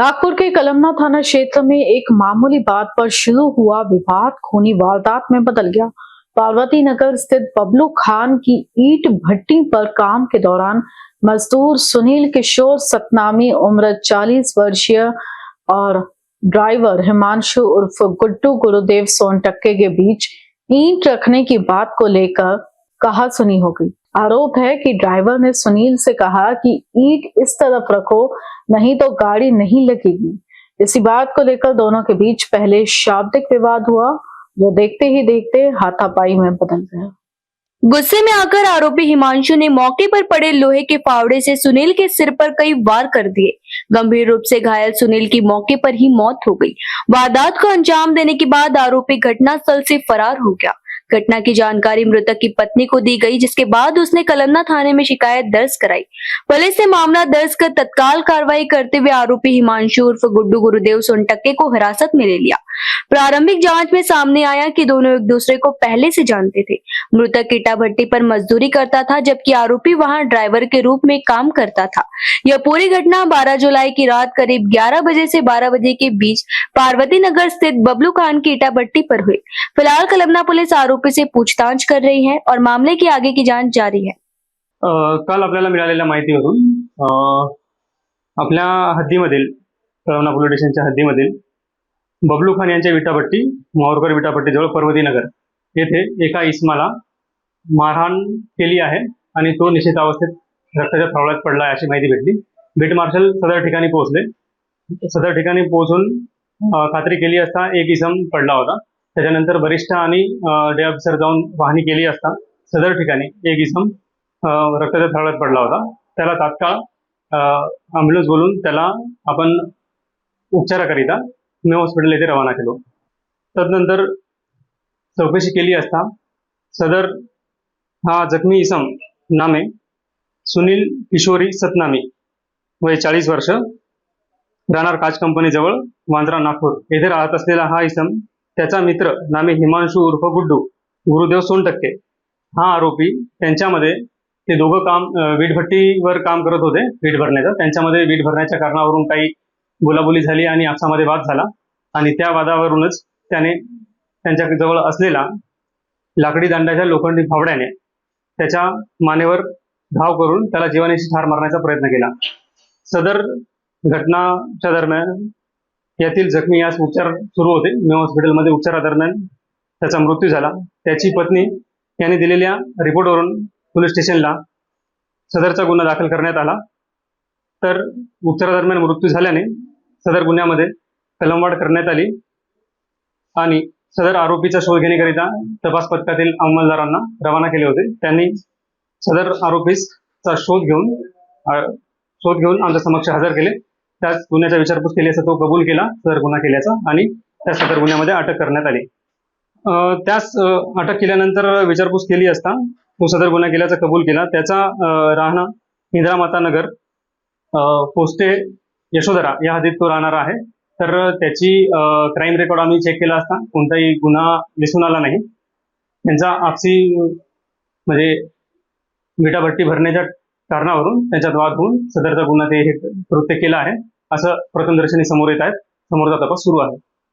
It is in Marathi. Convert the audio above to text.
नागपुर के कलमना थाना क्षेत्र में एक मामूली बात पर शुरू हुआ विवाद खूनी वारदात में बदल गया। पार्वती नगर स्थित बबलू खान की ईंट भट्टी पर काम के दौरान मजदूर सुनील किशोर सतनामी उम्र 40 वर्षीय और ड्राइवर हिमांशु उर्फ गुड्डू गुरुदेव सोनटक्के के बीच ईंट रखने की बात को लेकर कहासुनी हो गई। आरोप है कि ड्राइवर ने सुनील से कहा कि ईंट इस तरफ रखो नहीं तो गाड़ी नहीं लगेगी। इसी बात को लेकर दोनों के बीच पहले शाब्दिक विवाद हुआ, जो देखते ही देखते हाथापाई में बदल गया। गुस्से में आकर आरोपी हिमांशु ने मौके पर पड़े लोहे के फावड़े से सुनील के सिर पर कई वार कर दिए। गंभीर रूप से घायल सुनील की मौके पर ही मौत हो गई। वारदात को अंजाम देने के बाद आरोपी घटनास्थल से फरार हो गया। घटना की जानकारी मृतक की पत्नी को दी गई, जिसके बाद उसने कलमना थाने में शिकायत दर्ज कराई। पुलिस ने मामला दर्ज कर तत्काल कार्रवाई करते हुए आरोपी हिमांशु उर्फ गुड्डू गुरुदेव सोनटक्के को हिरासत में ले लिया। प्रारंभिक जांच में सामने आया कि दोनों एक दूसरे को पहले से जानते थे। मृतक ईटा भट्टी पर मजदूरी करता था, जबकि आरोपी वहां ड्राइवर के रूप में काम करता था। यह पूरी घटना 12 जुलाई की रात करीब 11 बजे से 12 बजे के बीच पार्वती नगर स्थित बबलू खान की ईटा भट्टी पर हुई। फिलहाल कलमना पुलिस आरोपी से पूछताछ कर रही है और मामले की आगे की जांच जारी है। काल आपल्याला मिळालेल्या माहितीवरून आपल्या हद्दीमधील कळमना पोलीस स्टेशनच्या हद्दीमधील बबलू खान यांच्या विटाभट्टी माहूरकर विटाभट्टीजवळ पर्वती नगर येथे एका इसमाला मारहाण केली आहे आणि तो निश्चित अवस्थेत रक्ताच्या फावळ्यात पडला आहे अशी माहिती भेटली। बीट मार्शल सदर ठिकाणी पोहोचले। सदर ठिकाणी पोहोचून खात्री केली असता एक इसम पडला होता। त्याच्यानंतर वरिष्ठ आणि डे ऑफिसर जाऊन पाहणी केली असता सदर ठिकाणी एक इसम रक्ताच्या फावळ्यात पडला होता। त्याला तात्काळ ॲम्ब्युलन्स बोलून त्याला आपण उपचाराकरिता मे हॉस्पिटल येथे रवाना केलो। तदनंतर चौकशी केली असता सदर हा जखमी इसम नामे सुनील किशोरी सतनामी वय 40 वर्ष राहणार काच कंपनी जवळ वांद्रा नागपूर येथे राहत असलेला हा इसम त्याचा मित्र नामे हिमांशु उर्फ गुड्डू गुरुदेव सोनटक्के हा आरोपी त्यांच्यामध्ये ते दोघं काम वीटभट्टीवर काम करत होते वीट भरण्याचं। त्यांच्यामध्ये वीट भरण्याच्या कारणावरून काही बोलाबोली झाली आणि आपसामध्ये वाद झाला आणि त्या वादावरूनच त्याने त्यांच्या जवळ असलेला लाकडी दांड्याच्या लोखंडी फावड्याने त्याच्या मानेवर घाव करून त्याला जीवानीशी ठार मारण्याचा प्रयत्न केला। सदर घटनाच्या दरम्यान यातील जखमी यास उपचार सुरू होते। मे हॉस्पिटलमध्ये उपचारादरम्यान त्याचा मृत्यू झाला। त्याची पत्नी याने दिलेल्या रिपोर्टवरून पोलीस स्टेशनला सदरचा गुन्हा दाखल करण्यात आला। तर उपचारादरम्यान मृत्यू झाल्याने सदर गुन्ह्यामध्ये कलमवाढ करण्यात आली आणि सदर आरोपीचा शोध घेण्याकरिता तपास पथकातील अंमलदारांना रवाना केले होते। त्यांनी सदर आरोपीचा शोध घेऊन आमच्या समक्ष हजर केले। त्याच गुन्ह्याचा विचारपूस केली असता तो कबूल केला सदर गुन्हा केल्याचा आणि त्या सदर गुन्ह्यामध्ये अटक करण्यात आली। त्यास अटक केल्यानंतर विचारपूस केली असता तो सदर गुन्हा केल्याचा कबूल केला। त्याचा राहणं इंदिरा माता नगर पोस्टे यशोधरा या हद्दीत तो राहणार आहे। तर त्याची क्राईम रेकॉर्ड आम्ही चेक केला असता कोणताही गुन्हा दिसून आला नाही। त्यांचा आपसी म्हणजे विटाभट्टी भरण्याच्या कारणावरून त्यांच्यात वाद होऊन सदरचा गुन्हा ते कृत्य केला आहे असं प्रथमदर्शनी समोर येत आहे। समोरचा तपास सुरू आहे।